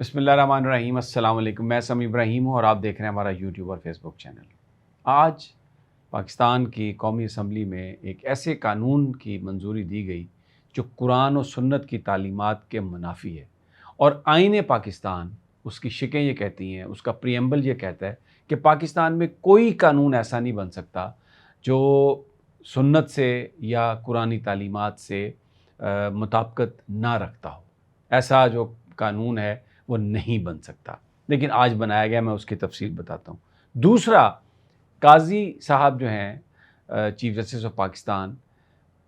بسم اللہ الرحمن الرحیم۔ السلام علیکم، میں سمی ابراہیم ہوں اور آپ دیکھ رہے ہیں ہمارا یوٹیوب اور فیس بک چینل۔ آج پاکستان کی قومی اسمبلی میں ایک ایسے قانون کی منظوری دی گئی جو قرآن و سنت کی تعلیمات کے منافی ہے، اور آئین پاکستان اس کی شقیں یہ کہتی ہیں، اس کا پریمبل یہ کہتا ہے کہ پاکستان میں کوئی قانون ایسا نہیں بن سکتا جو سنت سے یا قرآنی تعلیمات سے مطابقت نہ رکھتا ہو۔ ایسا جو قانون ہے وہ نہیں بن سکتا، لیکن آج بنایا گیا، میں اس کی تفصیل بتاتا ہوں۔ دوسرا، قاضی صاحب جو ہیں چیف جسٹس آف پاکستان،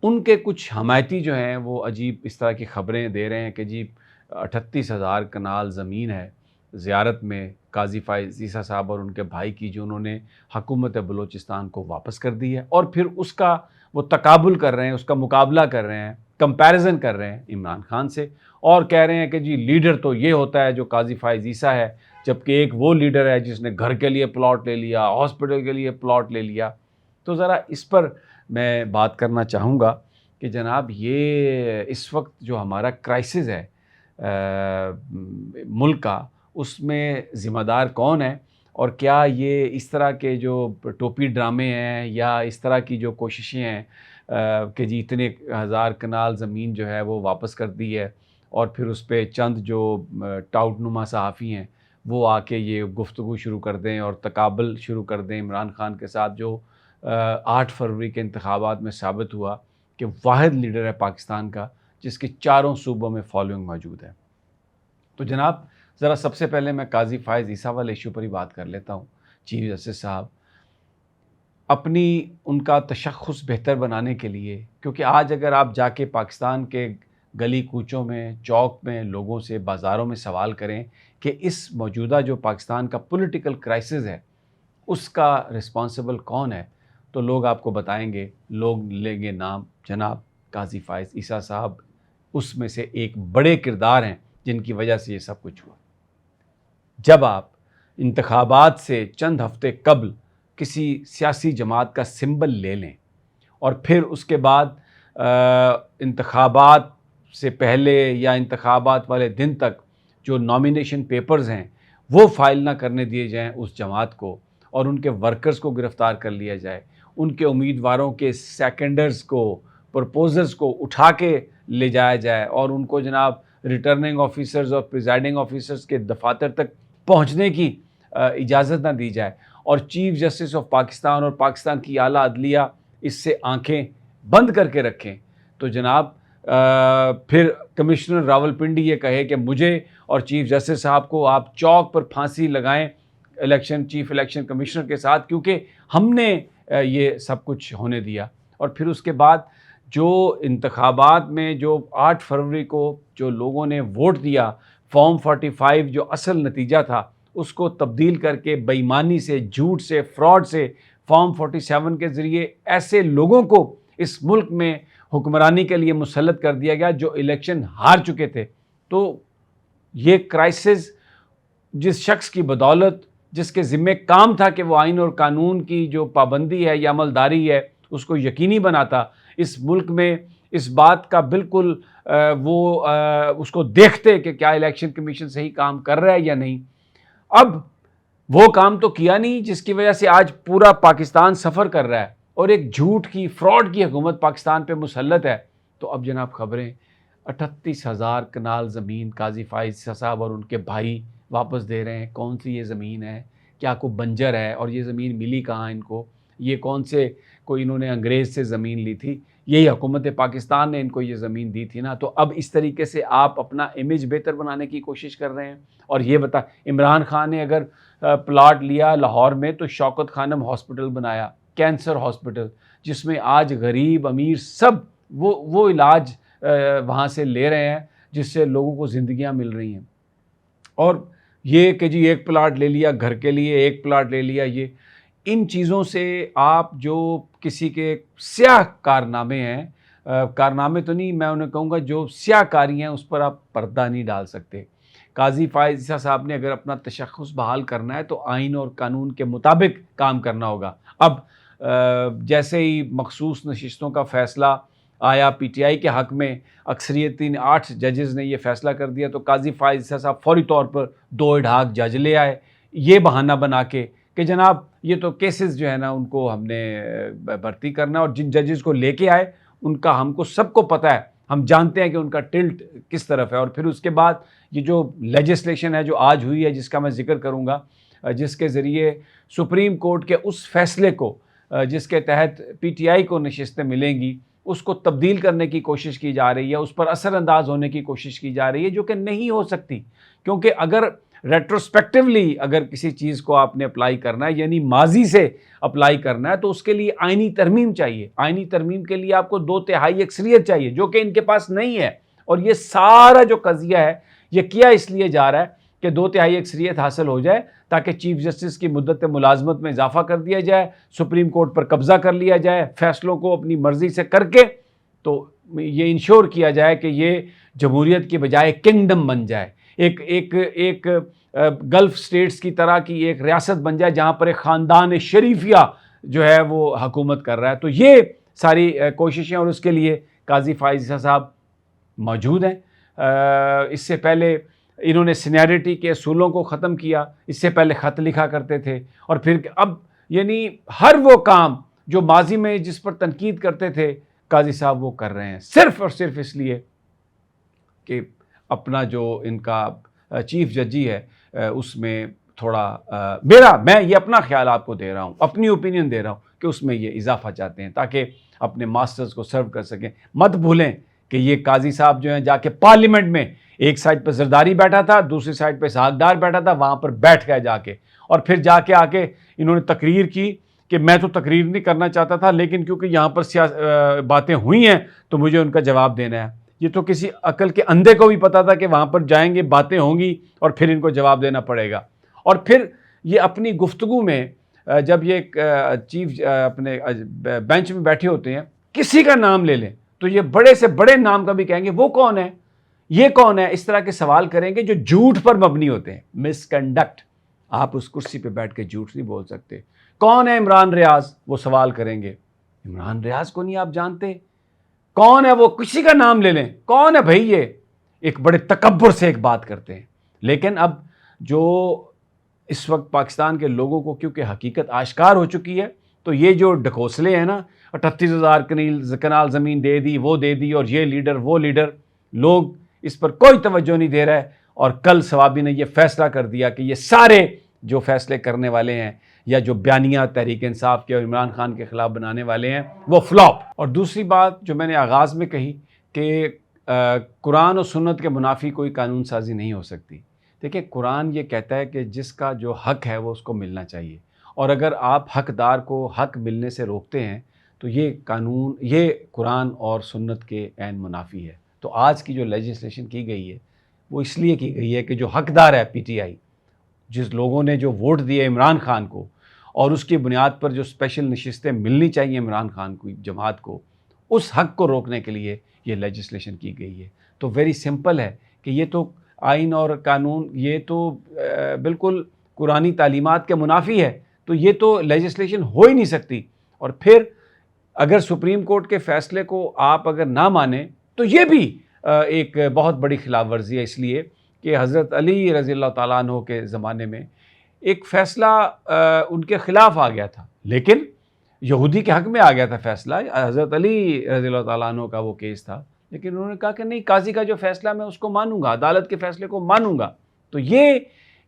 ان کے کچھ حمایتی جو ہیں وہ عجیب اس طرح کی خبریں دے رہے ہیں کہ جی 38,000 کنال زمین ہے زیارت میں قاضی فائز عیسیٰ صاحب اور ان کے بھائی کی، جو انہوں نے حکومت بلوچستان کو واپس کر دی ہے، اور پھر اس کا وہ تقابل کر رہے ہیں، اس کا مقابلہ کر رہے ہیں، کمپیریزن کر رہے ہیں عمران خان سے، اور کہہ رہے ہیں کہ جی لیڈر تو یہ ہوتا ہے جو قاضی فائز عیسیٰ ہے، جبکہ ایک وہ لیڈر ہے جس نے گھر کے لیے پلاٹ لے لیا، ہاسپٹل کے لیے پلاٹ لے لیا۔ تو ذرا اس پر میں بات کرنا چاہوں گا کہ جناب یہ اس وقت جو ہمارا کرائسس ہے ملک کا، اس میں ذمہ دار کون ہے، اور کیا یہ اس طرح کے جو ٹوپی ڈرامے ہیں یا اس طرح کی جو کوششیں ہیں کہ جی اتنے ہزار کنال زمین جو ہے وہ واپس کر دی ہے، اور پھر اس پہ چند جو ٹاؤٹ نما صحافی ہیں وہ آ کے یہ گفتگو شروع کر دیں اور تقابل شروع کر دیں عمران خان کے ساتھ، جو 8 فروری کے انتخابات میں ثابت ہوا کہ واحد لیڈر ہے پاکستان کا جس کے چاروں صوبوں میں فالوئنگ موجود ہے۔ تو جناب ذرا سب سے پہلے میں قاضی فائز عیسیٰ والے ایشو پر ہی بات کر لیتا ہوں۔ چیف جسٹس صاحب اپنی ان کا تشخص بہتر بنانے کے لیے، کیونکہ آج اگر آپ جا کے پاکستان کے گلی کوچوں میں، چوک میں لوگوں سے، بازاروں میں سوال کریں کہ اس موجودہ جو پاکستان کا پولیٹیکل کرائسس ہے اس کا رسپانسبل کون ہے، تو لوگ آپ کو بتائیں گے، لوگ لیں گے نام جناب قاضی فائز عیسیٰ صاحب اس میں سے ایک بڑے کردار ہیں جن کی وجہ سے یہ سب کچھ ہوا۔ جب آپ انتخابات سے چند ہفتے قبل کسی سیاسی جماعت کا سمبل لے لیں اور پھر اس کے بعد انتخابات سے پہلے یا انتخابات والے دن تک جو نامینیشن پیپرز ہیں وہ فائل نہ کرنے دیے جائیں اس جماعت کو، اور ان کے ورکرز کو گرفتار کر لیا جائے، ان کے امیدواروں کے سیکنڈرز کو، پرپوزرز کو اٹھا کے لے جایا جائے، اور ان کو جناب ریٹرننگ آفیسرز اور پریزائڈنگ آفیسرز کے دفاتر تک پہنچنے کی اجازت نہ دی جائے، اور چیف جسٹس آف پاکستان اور پاکستان کی اعلیٰ عدلیہ اس سے آنکھیں بند کر کے رکھیں، تو جناب پھر کمشنر راولپنڈی یہ کہے کہ مجھے اور چیف جسٹس صاحب کو آپ چوک پر پھانسی لگائیں چیف الیکشن کمشنر کے ساتھ، کیونکہ ہم نے یہ سب کچھ ہونے دیا۔ اور پھر اس کے بعد جو انتخابات میں جو 8 فروری کو جو لوگوں نے ووٹ دیا، فارم 45 جو اصل نتیجہ تھا اس کو تبدیل کر کے بے ایمانی سے، جھوٹ سے، فراڈ سے فارم 47 کے ذریعے ایسے لوگوں کو اس ملک میں حکمرانی کے لیے مسلط کر دیا گیا جو الیکشن ہار چکے تھے۔ تو یہ کرائسس جس شخص کی بدولت، جس کے ذمہ کام تھا کہ وہ آئین اور قانون کی جو پابندی ہے یا عملداری ہے اس کو یقینی بناتا، اس ملک میں اس بات کا بالکل وہ اس کو دیکھتے کہ کیا الیکشن کمیشن صحیح کام کر رہا ہے یا نہیں، اب وہ کام تو کیا نہیں جس کی وجہ سے آج پورا پاکستان سفر کر رہا ہے اور ایک جھوٹ کی، فراڈ کی حکومت پاکستان پہ مسلط ہے۔ تو اب جناب خبریں 38,000 کنال زمین قاضی فائز صاحب اور ان کے بھائی واپس دے رہے ہیں۔ کون سی یہ زمین ہے؟ کیا کوئی بنجر ہے؟ اور یہ زمین ملی کہاں ان کو؟ یہ کون سے کوئی انہوں نے انگریز سے زمین لی تھی؟ یہی حکومت پاکستان نے ان کو یہ زمین دی تھی نا۔ تو اب اس طریقے سے آپ اپنا امیج بہتر بنانے کی کوشش کر رہے ہیں۔ اور یہ بتا، عمران خان نے اگر پلاٹ لیا لاہور میں تو شوکت خانم ہاسپٹل بنایا، کینسر ہاسپٹل، جس میں آج غریب امیر سب وہ علاج وہاں سے لے رہے ہیں جس سے لوگوں کو زندگیاں مل رہی ہیں۔ اور یہ کہ جی ایک پلاٹ لے لیا گھر کے لیے، ایک پلاٹ لے لیا، یہ ان چیزوں سے آپ جو کسی کے سیاہ کارنامے ہیں، کارنامے تو نہیں، میں انہیں کہوں گا جو سیاہ کاری ہیں اس پر آپ پردہ نہیں ڈال سکتے۔ قاضی فائز عیسیٰ صاحب نے اگر اپنا تشخص بحال کرنا ہے تو آئین اور قانون کے مطابق کام کرنا ہوگا۔ اب جیسے ہی مخصوص نشستوں کا فیصلہ آیا پی ٹی آئی کے حق میں اکثریتی 8 ججز نے یہ فیصلہ کر دیا تو قاضی فائز عیسیٰ صاحب فوری طور پر 2 ایڈ جج لے آئے، یہ بہانہ بنا کے کہ جناب یہ تو کیسز جو ہے نا ان کو ہم نے بھرتی کرنا ہے، اور جن ججز کو لے کے آئے ان کا ہم کو سب کو پتہ ہے، ہم جانتے ہیں کہ ان کا ٹلٹ کس طرف ہے۔ اور پھر اس کے بعد یہ جو لیجسلیشن ہے جو آج ہوئی ہے، جس کا میں ذکر کروں گا، جس کے ذریعے سپریم کورٹ کے اس فیصلے کو جس کے تحت پی ٹی آئی کو نشستیں ملیں گی، اس کو تبدیل کرنے کی کوشش کی جا رہی ہے، اس پر اثر انداز ہونے کی کوشش کی جا رہی ہے، جو کہ نہیں ہو سکتی، کیونکہ اگر ریٹروسپیکٹیولی اگر کسی چیز کو آپ نے اپلائی کرنا ہے، یعنی ماضی سے اپلائی کرنا ہے، تو اس کے لیے آئینی ترمیم چاہیے۔ آئینی ترمیم کے لیے آپ کو 2/3 اکثریت چاہیے، جو کہ ان کے پاس نہیں ہے۔ اور یہ سارا جو قضیہ ہے یہ کیا اس لیے جا رہا ہے کہ 2/3 اکثریت حاصل ہو جائے تاکہ چیف جسٹس کی مدت ملازمت میں اضافہ کر دیا جائے، سپریم کورٹ پر قبضہ کر لیا جائے، فیصلوں کو اپنی مرضی سے کر کے تو یہ انشور کیا جائے کہ یہ جمہوریت کی بجائے کنگڈم بن جائے، ایک گلف سٹیٹس کی طرح کی ایک ریاست بن جائے جہاں پر ایک خاندان شریفیہ جو ہے وہ حکومت کر رہا ہے۔ تو یہ ساری کوششیں، اور اس کے لیے قاضی فائز عیسیٰ صاحب موجود ہیں۔ اس سے پہلے انہوں نے سینیریٹی کے اصولوں کو ختم کیا، اس سے پہلے خط لکھا کرتے تھے، اور پھر اب یعنی ہر وہ کام جو ماضی میں جس پر تنقید کرتے تھے قاضی صاحب وہ کر رہے ہیں، صرف اور صرف اس لیے کہ اپنا جو ان کا چیف ججی ہے اس میں تھوڑا میں یہ اپنا خیال آپ کو دے رہا ہوں، اپنی اوپینین دے رہا ہوں کہ اس میں یہ اضافہ چاہتے ہیں تاکہ اپنے ماسٹرز کو سرو کر سکیں۔ مت بھولیں کہ یہ قاضی صاحب جو ہیں جا کے پارلیمنٹ میں ایک سائڈ پہ زرداری بیٹھا تھا، دوسری سائڈ پہ اسحاق ڈار بیٹھا تھا، وہاں پر بیٹھ گئے جا کے، اور پھر جا کے آ کے انہوں نے تقریر کی کہ میں تو تقریر نہیں کرنا چاہتا تھا، لیکن کیونکہ یہاں پر باتیں ہوئی ہیں تو مجھے ان کا جواب دینا ہے۔ یہ تو کسی عقل کے اندھے کو بھی پتا تھا کہ وہاں پر جائیں گے، باتیں ہوں گی اور پھر ان کو جواب دینا پڑے گا۔ اور پھر یہ اپنی گفتگو میں جب یہ چیف اپنے بینچ میں بیٹھے ہوتے ہیں، کسی کا نام لے لیں تو یہ بڑے سے بڑے نام کا بھی کہیں گے وہ کون ہے، یہ کون ہے، اس طرح کے سوال کریں گے جو جھوٹ پر مبنی ہوتے ہیں، مس کنڈکٹ۔ آپ اس کرسی پہ بیٹھ کے جھوٹ نہیں بول سکتے۔ کون ہے عمران ریاض، وہ سوال کریں گے، عمران ریاض کو نہیں آپ جانتے، کون ہے وہ، کسی کا نام لے لیں، کون ہے بھائی، یہ ایک بڑے تکبر سے ایک بات کرتے ہیں۔ لیکن اب جو اس وقت پاکستان کے لوگوں کو کیونکہ حقیقت آشکار ہو چکی ہے، تو یہ جو ڈھکوسلے ہیں نا، 38,000 کنال زمین دے دی، وہ دے دی، اور یہ لیڈر وہ لیڈر، لوگ اس پر کوئی توجہ نہیں دے رہے۔ اور کل ثوابی نے یہ فیصلہ کر دیا کہ یہ سارے جو فیصلے کرنے والے ہیں یا جو بیانیہ تحریک انصاف کے اور عمران خان کے خلاف بنانے والے ہیں وہ فلاپ۔ اور دوسری بات جو میں نے آغاز میں کہی کہ قرآن و سنت کے منافی کوئی قانون سازی نہیں ہو سکتی۔ دیکھیں، قرآن یہ کہتا ہے کہ جس کا جو حق ہے وہ اس کو ملنا چاہیے، اور اگر آپ حقدار کو حق ملنے سے روکتے ہیں تو یہ قانون، یہ قرآن اور سنت کے عین منافی ہے۔ تو آج کی جو لیجسلیشن کی گئی ہے وہ اس لیے کی گئی ہے کہ جو حقدار ہے پی ٹی آئی، جس لوگوں نے جو ووٹ دیے عمران خان کو، اور اس کی بنیاد پر جو اسپیشل نشستیں ملنی چاہیے عمران خان کو، جماعت کو، اس حق کو روکنے کے لیے یہ لیجسلیشن کی گئی ہے۔ تو ویری سمپل ہے کہ یہ تو آئین اور قانون، یہ تو بالکل قرآنی تعلیمات کے منافی ہے، تو یہ تو لیجسلیشن ہو ہی نہیں سکتی۔ اور پھر اگر سپریم کورٹ کے فیصلے کو آپ اگر نہ مانیں تو یہ بھی ایک بہت بڑی خلاف ورزی ہے، اس لیے کہ حضرت علی رضی اللہ تعالیٰ عنہ کے زمانے میں ایک فیصلہ ان کے خلاف آ گیا تھا، لیکن یہودی کے حق میں آ گیا تھا فیصلہ، حضرت علی رضی اللہ تعالیٰ عنہ کا وہ کیس تھا، لیکن انہوں نے کہا کہ نہیں، قاضی کا جو فیصلہ میں اس کو مانوں گا، عدالت کے فیصلے کو مانوں گا۔ تو یہ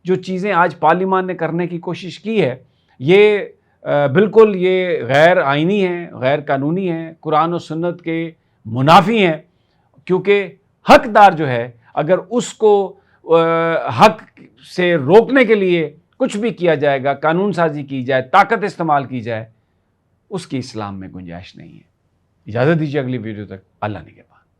جو چیزیں آج پارلیمان نے کرنے کی کوشش کی ہے، یہ بالکل یہ غیر آئینی ہیں، غیر قانونی ہیں، قرآن و سنت کے منافی ہیں، کیونکہ حقدار جو ہے اگر اس کو حق سے روکنے کے لیے کچھ بھی کیا جائے گا، قانون سازی کی جائے، طاقت استعمال کی جائے، اس کی اسلام میں گنجائش نہیں ہے۔ اجازت دیجیے اگلی ویڈیو تک، اللہ نگہبان۔